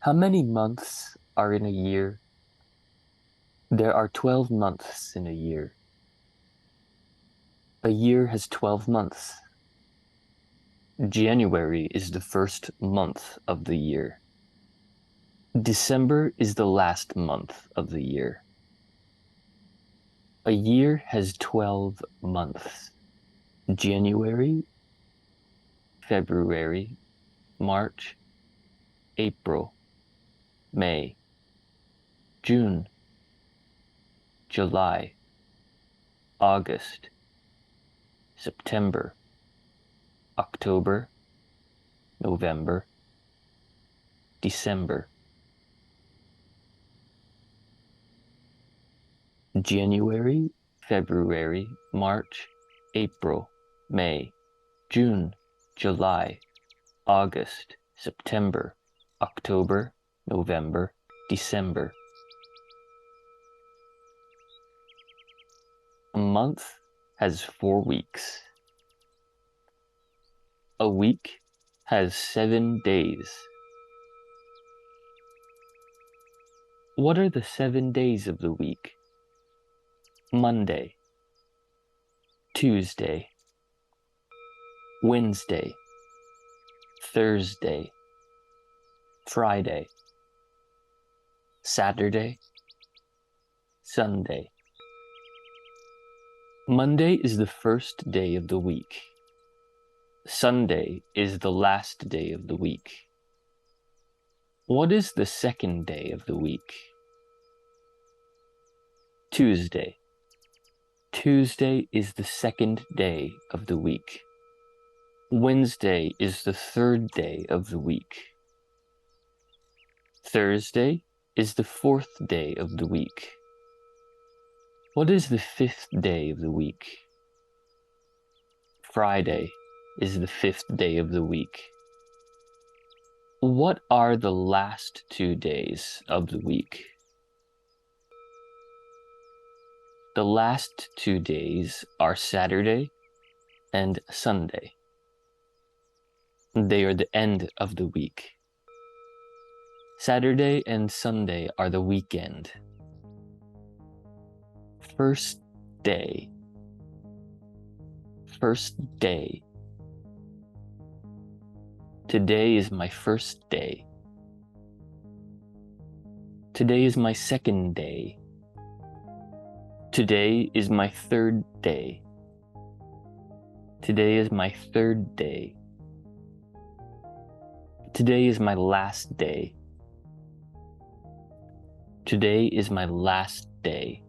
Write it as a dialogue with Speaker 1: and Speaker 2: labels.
Speaker 1: How many months are in a year? There are 12 months in a year. A year has 12 months. January is the first month of the year. December is the last month of the year. A year has 12 months. January, February, March, April, May, June, July, August, September, October, November, December. January, February, March, April, May, June, July, August, September, October, November, December. A month has 4 weeks. A week has 7 days. What are the 7 days of the week? Monday, Tuesday, Wednesday, Thursday, Friday, Saturday, Sunday. Monday is the first day of the week. Sunday is the last day of the week. What is the second day of the week? Tuesday. Tuesday is the second day of the week. Wednesday is the third day of the week. Thursday is the fourth day of the week. What is the fifth day of the week? Friday is the fifth day of the week. What are the last 2 days of the week? The last 2 days are Saturday and Sunday. They are the end of the week. Saturday and Sunday are the weekend. First day. First day. Today is my first day. Today is my second day. Today is my third day. Today is my third day. Today is my last day. Today is my last day.